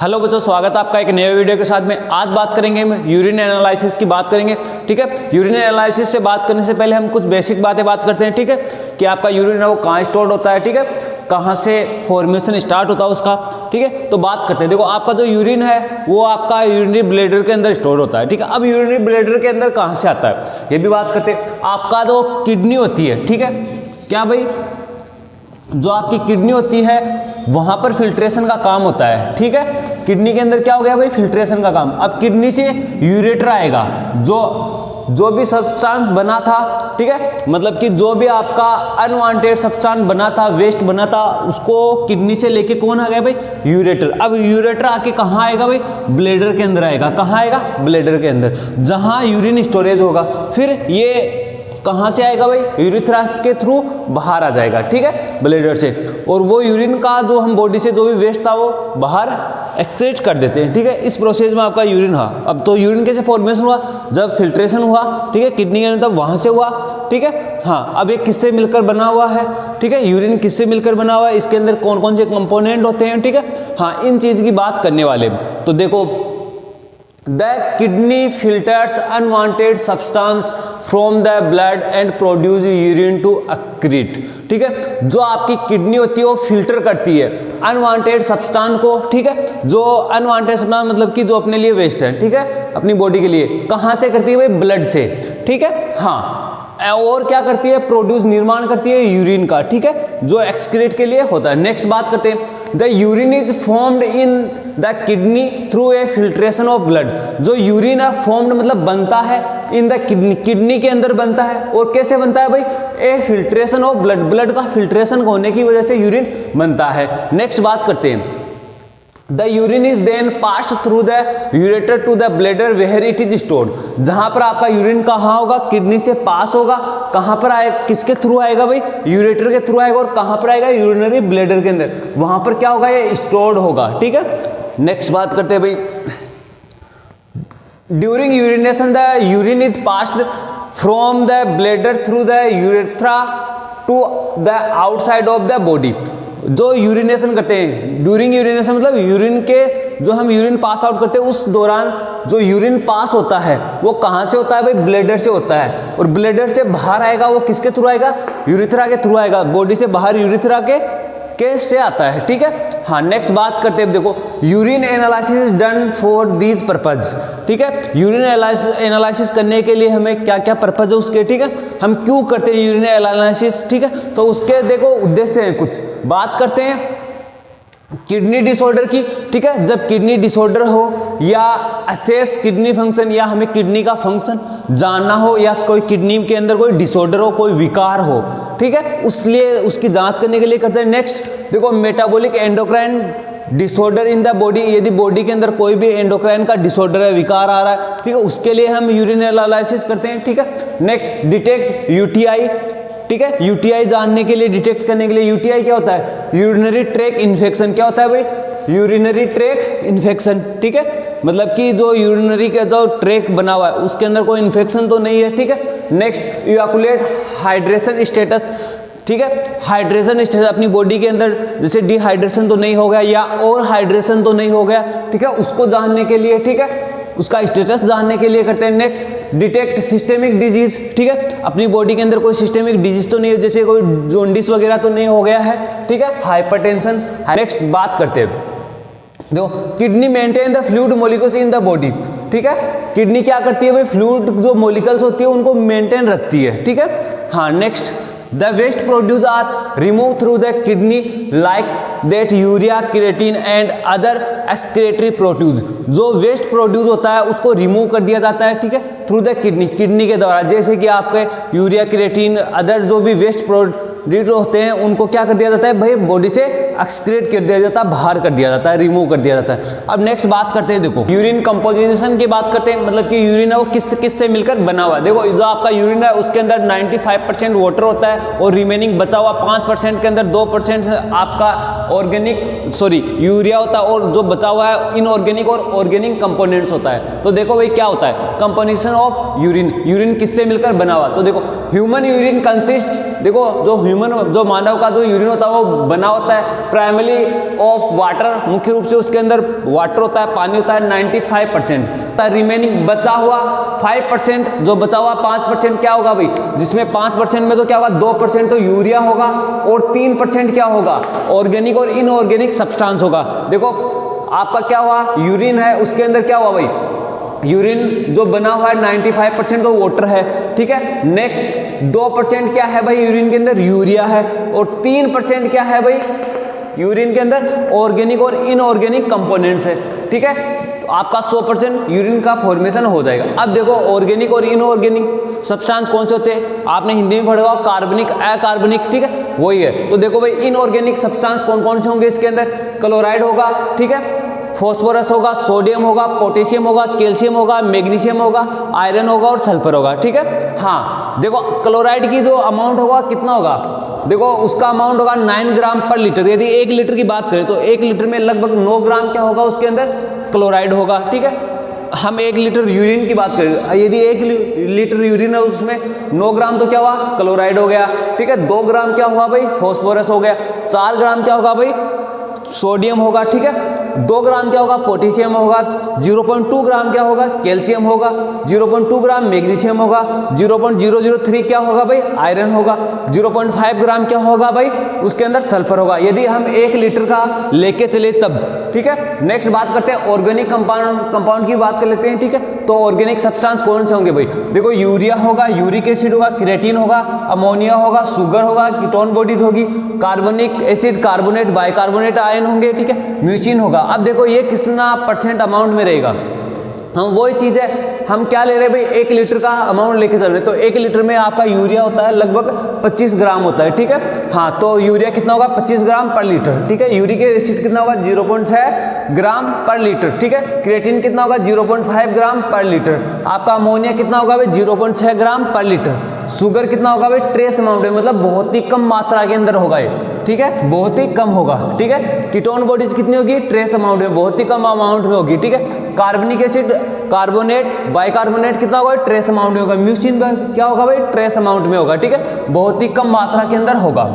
Hello बच्चों, स्वागत है आपका एक नए वीडियो के साथ में। आज बात करेंगे हम यूरिन एनालिसिस की बात करेंगे। ठीक है, यूरिन एनालिसिस से बात करने से पहले हम कुछ बेसिक बातें बात करते हैं। ठीक है, कि आपका यूरिन है वो कहाँ स्टोर होता है, ठीक है, कहाँ से फॉर्मेशन स्टार्ट होता है उसका। ठीक है, तो बात करते हैं। देखो, आपका जो यूरिन है वो आपका यूरिनरी ब्लैडर के अंदर स्टोर होता है। ठीक है, अब यूरिनरी ब्लैडर के अंदर कहाँ से आता है ये भी बात करते हैं। आपका जो किडनी होती है, ठीक है, क्या भाई, जो आपकी किडनी होती है वहां पर फिल्ट्रेशन का काम होता है। ठीक है, किडनी के अंदर क्या हो गया भाई, फिल्ट्रेशन का काम। अब किडनी से यूरेटर आएगा, जो भी सब्सटेंस बना था, ठीक है, मतलब कि जो भी आपका अनवांटेड सब्सटेंस बना था, वेस्ट बना था, उसको किडनी से लेके कौन आ गया भाई, यूरेटर। अब यूरेटर आके कहाँ आएगा भाई, ब्लैडर के अंदर आएगा। कहाँ आएगा, ब्लैडर के अंदर, जहां यूरिन स्टोरेज होगा। फिर ये कहाँ से आएगा भाई, यूरिथ्रा के थ्रू बाहर आ जाएगा। ठीक है, ब्लैडर से, और वो यूरिन का जो हम बॉडी से जो भी वेस्ट था वो बाहर एक्सक्रीट कर देते हैं। ठीक है, इस प्रोसेस में आपका यूरिन हुआ। अब तो यूरिन कैसे फॉर्मेशन हुआ, जब फिल्ट्रेशन हुआ, ठीक है, किडनी के अंदर, वहां से हुआ। ठीक है, हाँ, अब ये किससे मिलकर बना हुआ है, ठीक है, यूरिन किससे मिलकर बना हुआ है, इसके अंदर कौन कौन से कंपोनेंट होते हैं। ठीक है, हाँ, इन चीज की बात करने वाले। तो देखो, The kidney filters unwanted substance from the blood and produce urine to excrete। ठीक है, जो आपकी किडनी होती है वो फिल्टर करती है अनवांटेड सब्सटेंस को। ठीक है, जो अनवांटेड सब्सटेंस मतलब कि जो अपने लिए वेस्ट है, ठीक है, अपनी बॉडी के लिए, कहाँ से करती है भाई, ब्लड से। ठीक है, हाँ, और क्या करती है, प्रोड्यूस, निर्माण करती है यूरिन का। ठीक है, जो एक्सक्रीट के लिए होता है। नेक्स्ट बात करते हैं, the urine is formed in the kidney through a filtration of blood. जो यूरिन है फॉर्म्ड मतलब बनता है इन द किडनी, किडनी के अंदर बनता है। और कैसे बनता है भाई, ए फिल्ट्रेशन ऑफ ब्लड, ब्लड का फिल्ट्रेशन होने की वजह से यूरिन बनता है। नेक्स्ट बात करते हैं, The urine is then passed through the ureter to the bladder where it is stored। जहां पर आपका यूरिन कहाँ होगा, किडनी से पास होगा, कहां पर आएगा, किसके थ्रू आएगा भाई, यूरेटर के थ्रू आएगा। और कहां पर आएगा, यूरिनरी ब्लैडर के अंदर, वहां पर क्या होगा, ये स्टोर्ड होगा। ठीक है, नेक्स्ट बात करते हैं भाई, during urination the urine is passed from the bladder through the urethra to the outside of the body. जो यूरिनेशन करते हैं, ड्यूरिंग यूरिनेशन मतलब यूरिन के, जो हम यूरिन पास आउट करते हैं उस दौरान जो यूरिन पास होता है वो कहाँ से होता है भाई, ब्लैडर से होता है। और ब्लैडर से बाहर आएगा वो किसके थ्रू आएगा, यूरिथ्रा के थ्रू आएगा। बॉडी से बाहर यूरिथ्रा के से आता है। ठीक है, हाँ, नेक्स्ट बात करते हैं। देखो, urine analysis is done for these purpose. ठीक है, यूरिन एनालिसिस करने के लिए हमें क्या क्या पर्पज है उसके, ठीक है, हम क्यों करते हैं यूरिन एनालिसिस। ठीक है, तो उसके देखो उद्देश्य हैं कुछ। बात करते हैं किडनी डिसऑर्डर की। ठीक है, जब किडनी डिसऑर्डर हो या असेस किडनी फंक्शन, या हमें किडनी का फंक्शन जानना हो, या कोई किडनी के अंदर कोई डिसऑर्डर हो, कोई विकार हो, ठीक है, उसलिए उसकी जांच करने के लिए करते हैं। नेक्स्ट देखो, metabolic endocrine disorder in the body, यदि बॉडी के अंदर कोई भी एंडोक्राइन का डिसऑर्डर है, विकार आ रहा है, ठीक है, उसके लिए हम यूरिन एनालिसिस करते हैं। ठीक है, नेक्स्ट डिटेक्ट यूटीआई। ठीक है, यूटीआई जानने के लिए, डिटेक्ट करने के लिए, यूटीआई क्या होता है, यूरिनरी ट्रैक इन्फेक्शन। क्या होता है भाई, यूरिनरी ट्रैक इन्फेक्शन। ठीक है, मतलब कि जो यूरिनरी का जो ट्रैक बना हुआ है उसके अंदर कोई इन्फेक्शन तो नहीं है। ठीक है, नेक्स्ट इवैक्यूलेट हाइड्रेशन स्टेटस। ठीक है, हाइड्रेशन स्टेटस अपनी बॉडी के अंदर जैसे डिहाइड्रेशन तो नहीं हो गया या और हाइड्रेशन तो नहीं हो गया, ठीक है, उसको जानने के लिए, ठीक है, उसका स्टेटस जानने के लिए करते हैं। Next detect systemic disease. ठीक है, अपनी बॉडी के अंदर कोई सिस्टेमिक डिजीज तो नहीं है, जैसे कोई जॉन्डिस वगैरह तो नहीं हो गया है, ठीक है, हाइपरटेंशन। नेक्स्ट बात करते हैं, देखो, kidney maintain the fluid molecules in the body. ठीक है, किडनी क्या करती है भाई, फ्लूइड जो मॉलिक्यूल्स होती है उनको मेंटेन रखती है। ठीक है, हाँ, next the waste produce are remove through the kidney like that urea, creatine and other excretory produce. जो वेस्ट प्रोड्यूस होता है उसको रिमूव कर दिया जाता है, ठीक है, थ्रू द किडनी, किडनी के द्वारा। जैसे कि आपके यूरिया, क्रिएटिन, अदर जो भी वेस्ट प्रोड्यूस होते हैं उनको क्या कर दिया जाता है भाई, बॉडी से एक्सक्रीट कर दिया जाता है, बाहर कर दिया जाता है, रिमूव कर दिया जाता है। अब नेक्स्ट बात करते हैं, देखो, यूरिन कंपोजिशन की बात करते हैं, मतलब कि यूरिन है वो किस से मिलकर बना हुआ है। देखो, जो आपका यूरिन है उसके अंदर 95% वाटर होता है और रिमेनिंग बचा हुआ 5% के अंदर 2% आपका यूरिया होता है, और जो बचा हुआ है इनऑर्गेनिक और ऑर्गेनिक कंपोनेंट्स होता है। तो देखो भाई क्या होता है, कंपोजिशन ऑफ यूरिन, यूरिन किससे मिलकर बना हुआ। तो देखो, ह्यूमन यूरिन कंसिस्ट देखो जो ह्यूमन, जो मानव का जो यूरिन होता है वो बना होता है प्राइमरी ऑफ वाटर, मुख्य रूप से उसके अंदर वाटर होता है, पानी होता है 95%। रिमेनिंग बचा हुआ 5%, जो बचा हुआ 5% क्या होगा भाई, जिसमें 5% में तो क्या होगा, 2% तो यूरिया होगा और 3% क्या होगा, ऑर्गेनिक और इनऑर्गेनिक सब्सटेंस होगा। देखो आपका क्या हुआ, यूरिन है, उसके अंदर क्या हुआ भाई, यूरिन जो बना हुआ है 95% तो वाटर है, ठीक है। नेक्स्ट 2% क्या है भाई यूरिन के अंदर, यूरिया है, और 3% क्या है भाई यूरिन के अंदर, ऑर्गेनिक और इनऑर्गेनिक कंपोनेंट्स है, ठीक है। तो आपका 100% यूरिन का फॉर्मेशन हो जाएगा। अब देखो ऑर्गेनिक और इनऑर्गेनिक सब्सटेंस कौन से होते हैं, आपने हिंदी में पढ़ा होगा कार्बनिक, अकार्बनिक, ठीक है, वही है। तो देखो भाई इनऑर्गेनिक सब्सटेंस कौन कौन से होंगे इसके अंदर, क्लोराइड होगा, ठीक है, फॉस्फोरस होगा, सोडियम होगा, पोटेशियम होगा, कैल्शियम होगा, मैग्नीशियम होगा, आयरन होगा और सल्फर होगा, ठीक है। हाँ देखो क्लोराइड की जो अमाउंट होगा कितना होगा, देखो उसका अमाउंट होगा 9 ग्राम पर लीटर। यदि 1 लीटर की बात करें तो 1 लीटर में लगभग 9 ग्राम क्या होगा उसके अंदर, क्लोराइड होगा, ठीक है। हम 1 लीटर यूरिन की बात करें, यदि 1 लीटर यूरिन है उसमें 9 ग्राम तो क्या हुआ, क्लोराइड हो गया, ठीक है। 2 ग्राम क्या हुआ भाई, फॉस्फोरस हो गया। 4 ग्राम क्या होगा भाई, सोडियम होगा, ठीक है। 2 ग्राम क्या होगा, पोटेशियम होगा। 0.2 ग्राम क्या होगा, कैल्शियम होगा। 0.2 ग्राम मैग्नीशियम होगा। 0.003 क्या होगा भाई, आयरन होगा। 0.5 ग्राम क्या होगा भाई, उसके अंदर सल्फर होगा, यदि हम 1 लीटर का लेके चले तब, ठीक है। नेक्स्ट बात करते हैं ऑर्गेनिक कंपाउंड की बात कर लेते हैं, ठीक है। तो ऑर्गेनिक सब्सटेंस कौन से होंगे भाई, देखो यूरिया होगा, यूरिक एसिड होगा, क्रिएटिन होगा, अमोनिया होगा, शुगर होगा, कीटोन बॉडीज होगी, कार्बनिक एसिड, कार्बोनेट, बाइकार्बोनेट आयन होंगे, ठीक है, म्यूसिन होगा। अब देखो ये कितना परसेंट अमाउंट में रहेगा, हम वही चीज है, हम क्या ले रहे हैं भाई, 1 लीटर का अमाउंट लेके चल रहे हैं। तो 1 लीटर में आपका यूरिया होता है लगभग 25 ग्राम होता है, ठीक है। हाँ तो यूरिया कितना होगा, 25 ग्राम पर लीटर, ठीक है। यूरिक एसिड कितना होगा, 0.6 ग्राम पर लीटर, ठीक है। क्रिएटिन कितना होगा, 0.5 ग्राम पर लीटर। आपका अमोनिया कितना होगा भाई, 0.6 ग्राम पर लीटर। शुगर कितना होगा भाई, ट्रेस अमाउंट में, मतलब बहुत ही कम मात्रा के अंदर होगा ये, ठीक है, बहुत ही कम होगा, ठीक है। कीटोन बॉडीज कितनी होगी, ट्रेस अमाउंट में, बहुत ही कम अमाउंट में होगी, ठीक है। कार्बनिक एसिड, कार्बोनेट, बाइकार्बोनेट कितना होगा, ट्रेस अमाउंट में होगा। म्यूसिन क्या होगा भाई, ट्रेस अमाउंट में होगा, ठीक है, बहुत ही कम मात्रा के अंदर होगा।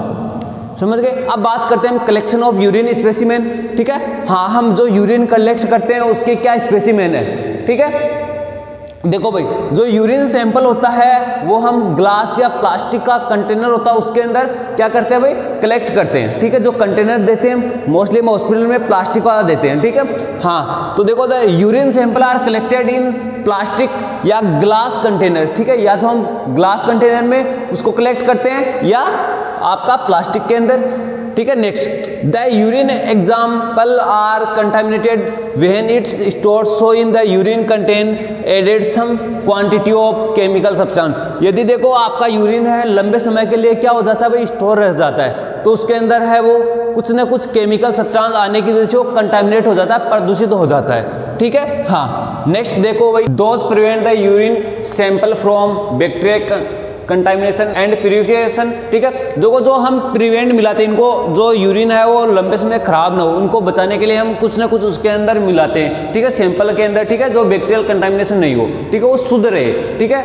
समझ गए। अब बात करते हैं कलेक्शन ऑफ यूरिन स्पेसिमेन, ठीक है। हाँ हम जो यूरिन कलेक्ट करते हैं उसके क्या स्पेसिमेन है, ठीक है। देखो भाई जो यूरिन सैंपल होता है वो हम ग्लास या प्लास्टिक का कंटेनर होता है उसके अंदर क्या करते हैं भाई, कलेक्ट करते हैं, ठीक है। जो कंटेनर देते हैं मोस्टली हम हॉस्पिटल में प्लास्टिक वाला देते हैं, ठीक है। हाँ तो देखो the urine sample are collected in plastic या ग्लास कंटेनर, ठीक है। या तो हम ग्लास कंटेनर में उसको कलेक्ट करते हैं या आपका प्लास्टिक के अंदर, ठीक है। Next the urine example are contaminated when it's stored, so in the urine contain added some quantity of chemical substance. यदि देखो आपका यूरिन है लंबे समय के लिए क्या हो जाता है भाई, स्टोर रह जाता है, तो उसके अंदर है वो कुछ ना कुछ केमिकल सब्सटेंस आने की वजह से वो कंटामिनेट हो जाता है, प्रदूषित हो जाता है, ठीक है। हाँ नेक्स्ट देखो भाई those prevent the urine sample from bacteria contamination and purification, ठीक है। जो हम प्रिवेंट मिलाते हैं इनको, जो यूरिन है वो लंबे समय खराब ना हो उनको बचाने के लिए हम कुछ ना कुछ उसके अंदर मिलाते हैं, ठीक है, सैंपल के अंदर, ठीक है, जो बैक्टीरियल कंटामिनेशन नहीं हो, ठीक है, वो शुद्ध रहे, ठीक है।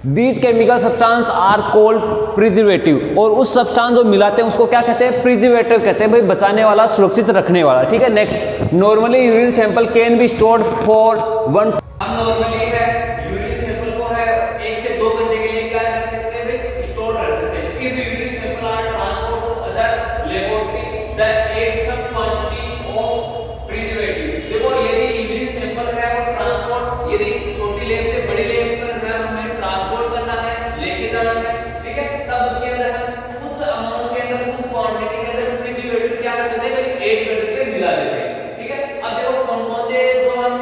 These chemical substance are called preservative, और उस सब्सटेंस जो मिलाते हैं उसको क्या कहते हैं, प्रिजर्वेटिव कहते हैं भाई, बचाने वाला, सुरक्षित रखने वाला, ठीक है। Next normally urine sample can be stored for 1, normally है यूरिन सैंपल को है 1 से 2 घंटे के लिए क्या रख सकते हैं भाई, स्टोर रख सकते हैं। If urine sample are transport to other laboratory the add some quantity of preservative. देखो यदि यूरिन सैंपल है वो ट्रांसपोर्ट, यदि छोटी लेब से बड़ी लेब पर है हमें ट्रांसपोर्ट करना है, लेके जाना है, ठीक है, तब उसके अंदर हम कुछ अमाउंट के अंदर, कुछ क्वांटिटी के अंदर प्रिजर्वेटिव क्या कर देते हैं भाई, ऐड कर देते हैं, मिला देते हैं, ठीक है। अब देखो कौन कौन से जो हम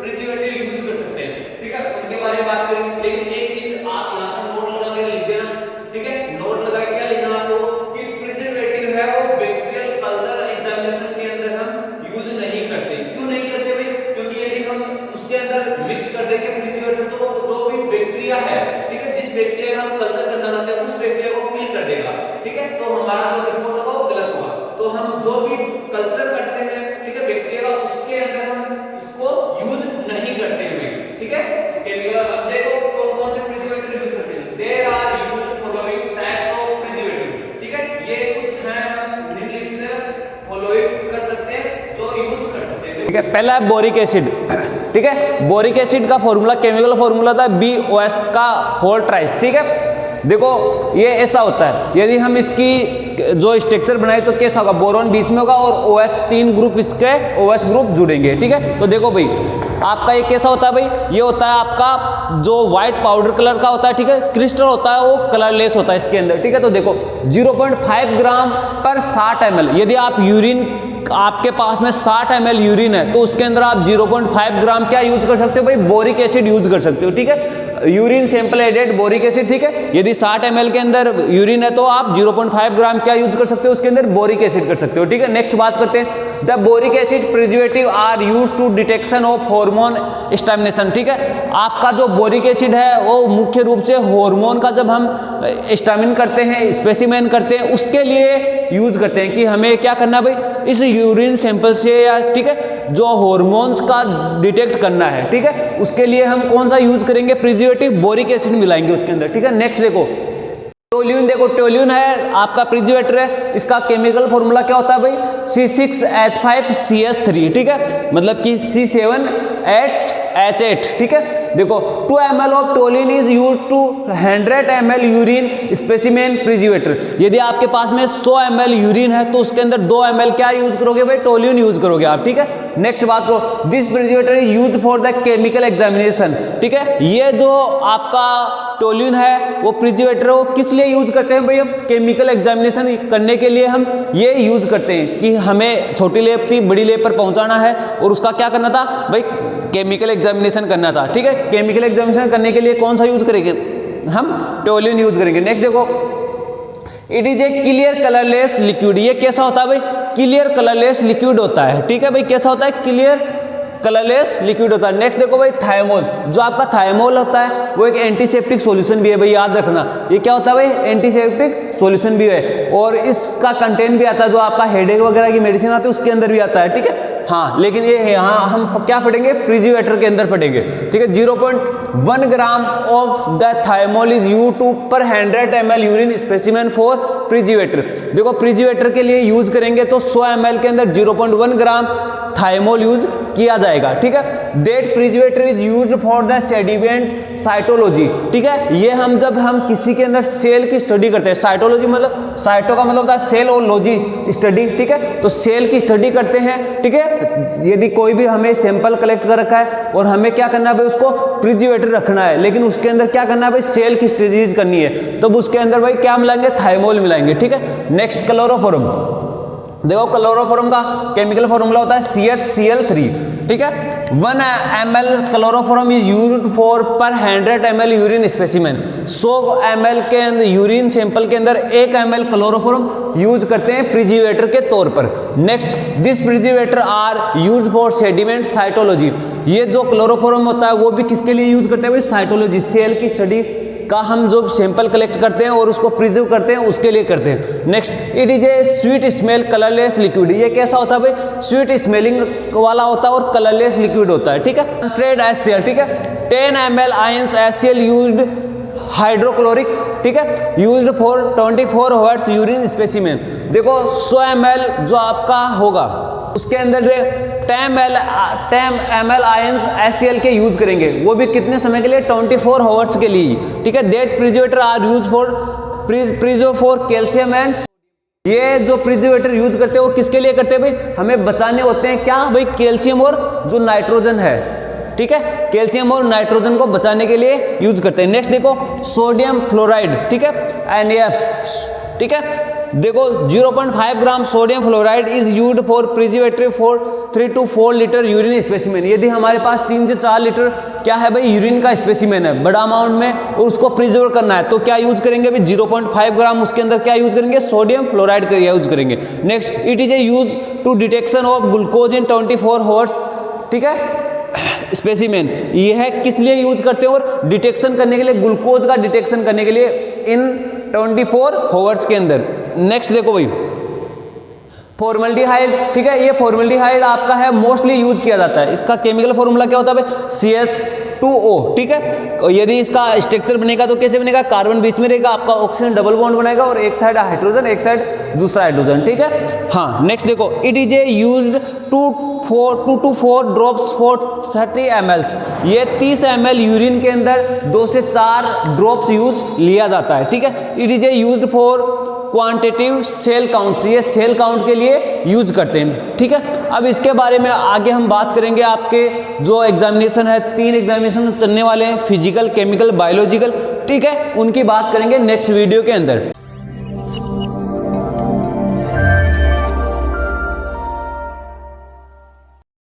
प्रिजर्वेटिव यूज कर सकते हैं, ठीक है, उनके बारे में बात करेंगे। लेकिन एक चीज आप यहाँ पर नोट लगा के लिख देना, ठीक है, नोट लगा के क्या लिखना आपको कि प्रिजर्वेटिव है वो बैक्टीरियल कल्चर एग्जामिनेशन के अंदर हम यूज नहीं करते। क्यों नहीं करते भाई, क्योंकि यदि हम उसके अंदर मिक्स कर देंगे प्रिजर्वेटिव तो जो भी बैक्टीरिया है, ठीक है, जिस बैक्टीरिया का हम कल्चर करना चाहते हैं उस बैक्टीरिया को किल कर देगा, ठीक है, तो हमारा जो रिपोर्ट होगा वो गलत होगा। तो हम जो भी कल्चर करते हैं, ठीक है, बैक्टीरिया का, उसके अंदर हम इसको यूज नहीं करते हैं, ठीक है। केमिकल अब देखो कौन कौन से प्रिजर्वेटिव यूज करते हैं, देयर आर यूज्ड फॉलोइंग है। पहला है बोरिक एसिड, ठीक है। बोरिक एसिड का फॉर्मूला, केमिकल फॉर्मूला था BOS का होल ट्राइस, ठीक है। देखो ये ऐसा होता है, यदि हम इसकी जो स्ट्रक्चर बनाए तो कैसा होगा, बोरॉन बीच में होगा और OH 3 ग्रुप इसके OH ग्रुप जुड़ेंगे, ठीक है। तो देखो भाई आपका ये कैसा होता है भाई, ये होता है आपका जो व्हाइट पाउडर कलर का होता है, ठीक है। क्रिस्टल होता है वो कलरलेस होता है इसके अंदर, ठीक है। तो देखो 0.5 ग्राम पर 60 ml, यदि आप यूरिन, आपके पास में 60 ml यूरिन है तो उसके अंदर आप 0.5 ग्राम क्या यूज कर सकते हो भाई, बोरिक एसिड यूज कर सकते हो, ठीक है। Urine sample added boric acid, ठीक है। यदि 60 ml के अंदर यूरिन है तो आप 0.5 ग्राम क्या यूज कर सकते हो, उसके अंदर बोरिक एसिड कर सकते हो, ठीक है। नेक्स्ट बात करते हैं, the boric acid preservative are use to detection of hormone estimation, ठीक है। आपका जो बोरिक एसिड है वो मुख्य रूप से हार्मोन का जब हम स्टैमिन करते हैं, स्पेसिमेन करते हैं, उसके लिए यूज करते हैं कि हमें क्या करना भाई, इस यूरिन सैंपल से या, ठीक है, जो हार्मोन्स का डिटेक्ट करना है, ठीक है, उसके लिए हम कौन सा यूज करेंगे, प्रिजर्वेटिव बोरिक एसिड मिलाएंगे उसके अंदर, ठीक है। नेक्स्ट देखो टोल्यून, देखो टोल्यून है आपका प्रिजर्वेटर है, इसका केमिकल फॉर्मूला क्या होता है भाई, C6H5CS3, ठीक है, मतलब कि C7H8, ठीक है। देखो 2 ml of toluene is use to 100 ml urine specimen preservator, यदि आपके पास में 100 ml यूरिन है तो उसके अंदर 2 ml क्या यूज करोगे भाई, टोलिन यूज करोगे आप, ठीक है। नेक्स्ट बात करो, this preservator is use for the chemical examination, ठीक है। ये जो आपका टोल्यून है वो प्रिजर्वेटर वो किस लिए यूज करते हैं भाई, हम केमिकल एग्जामिनेशन करने के लिए हम ये यूज करते हैं कि हमें छोटी लेब थी बड़ी लेब पर पहुंचाना है और उसका क्या करना था भाई, केमिकल एग्जामिनेशन करना था, ठीक है। केमिकल एग्जामिनेशन करने के लिए कौन सा यूज करेंगे, हम टोल्यून यूज करेंगे। नेक्स्ट देखो, it is A clear colourless liquid, ये कैसा होता है भाई, क्लियर कलरलेस लिक्विड होता है, ठीक है भाई, कैसा होता है, क्लियर कलरलेस लिक्विड होता है। नेक्स्ट देखो भाई थायमोल, जो आपका थायमोल होता है वो एक एंटीसेप्टिक सॉल्यूशन भी है भाई, याद रखना ये क्या होता है भाई, एंटीसेप्टिक सॉल्यूशन भी है, और इसका कंटेंट भी आता है जो आपका हेडेक वगैरह की मेडिसिन आती है उसके अंदर भी आता है, ठीक है। हाँ, लेकिन ये यहाँ हम क्या पढ़ेंगे, प्रिजर्वेटर के अंदर पढ़ेंगे, ठीक है। 0.1 gram of the thymol is use to per 100 ml urine specimen for preservator. देखो प्रिजर्वेटर के लिए यूज करेंगे तो 100 ml के अंदर 0.1 ग्राम थायमोल यूज किया जाएगा, ठीक है। That preservator is used for the sediment cytology, ठीक है। ये हम जब हम किसी के अंदर सेल की स्टडी करते हैं, साइटोलॉजी मतलब साइटो का मतलब होता है सेल और लॉजी स्टडी, ठीक है। तो सेल की स्टडी करते हैं, ठीक है। यदि कोई भी हमें सैंपल कलेक्ट कर रखा है और हमें क्या करना है भाई, उसको प्रिजर्वेटर रखना है, लेकिन उसके अंदर क्या करना है भाई, सेल की स्टडीज करनी है, तब उसके अंदर भाई क्या मिलाएंगे, थायमोल मिलाएंगे, ठीक है। नेक्स्ट क्लोरोफॉर्म, देखो क्लोरोफॉर्म का केमिकल फॉर्मूला होता है CHCl3, ठीक है। 1 ml chloroform is used for पर 100 ml यूरिन स्पेसिमेन, 100 ml के अंदर यूरिन सैंपल के अंदर 1 ml क्लोरोफॉर्म यूज करते हैं प्रिजर्वेटर के तौर पर। Next, this preservator are use for sediment cytology, ये जो क्लोरोफॉर्म होता है वो भी किसके लिए यूज करते हैं भाई, साइटोलॉजी, सेल की स्टडी का हम जो सैंपल कलेक्ट करते हैं और उसको प्रिजर्व करते हैं उसके लिए करते हैं। Next, it is A sweet smell colourless liquid, ये कैसा होता है भाई, स्वीट स्मेलिंग वाला होता है और कलरलेस लिक्विड होता है, ठीक है। कंसंट्रेटेड HCl, ठीक है। 10 ml ions HCl used hydrochloric, ठीक है, used for 24 hours urine specimen. देखो 100 ml जो आपका होगा उसके अंदर 10 ml आयंस HCl के यूज करेंगे, वो भी कितने समय के लिए, 24 आवर्स के लिए, ठीक है। That preservator are use for preserve for calcium and, ये जो प्रिजर्वेटर यूज करते हैं वो किसके लिए करते हैं भाई, हमें बचाने होते हैं क्या भाई, कैल्शियम और जो नाइट्रोजन है, ठीक है, कैल्शियम और नाइट्रोजन को बचाने के लिए यूज करते हैं। नेक्स्ट देखो सोडियम फ्लोराइड, ठीक है, NaF, ठीक है। देखो 0.5 gram sodium fluoride is used for preservative for 3 to 4 litre urine specimen, यदि हमारे पास 3 से 4 लीटर क्या है भाई, यूरिन का स्पेसिमेन है बड़ा अमाउंट में और उसको प्रिजर्व करना है तो क्या यूज करेंगे भाई, 0.5 ग्राम उसके अंदर क्या यूज करेंगे, सोडियम फ्लोराइड का यूज करेंगे। Next, it is a use to detection of glucose in 24 hours, ठीक है, स्पेसिमेन, ये है किस लिए यूज करते हैं, और डिटेक्शन करने के लिए, ग्लूकोज का डिटेक्शन करने के लिए इन 24 आवर्स के अंदर। नेक्स्ट देखो भाई फॉर्मल्डिहाइड, ठीक है, ये फॉर्मल्डिहाइड आपका है मोस्टली यूज किया जाता है, इसका केमिकल फॉर्मूला क्या होता है भाई, H2O, ठीक है। यदि इसका स्ट्रक्चर बनेगा तो कैसे बनेगा, कार्बन बीच में रहेगा, आपका ऑक्सीजन डबल बॉन्ड बनाएगा और एक साइड हाइड्रोजन, एक साइड दूसरा हाइड्रोजन, ठीक है। हाँ, नेक्स्ट देखो, it is a used 2 to 4 drops for 30 ml। ये 30 ml यूरिन के अंदर 2 से 4 ड्रॉप्स यूज लिया जाता है, ठीक है। It is a used for quantitative cell counts, ये सेल काउंट के लिए यूज करते हैं, ठीक है। अब इसके बारे में आगे हम बात करेंगे। आपके जो एग्जामिनेशन है, 3 एग्जामिनेशन चलने वाले हैं, फिजिकल, केमिकल, बायोलॉजिकल, ठीक है, उनकी बात करेंगे नेक्स्ट वीडियो के अंदर।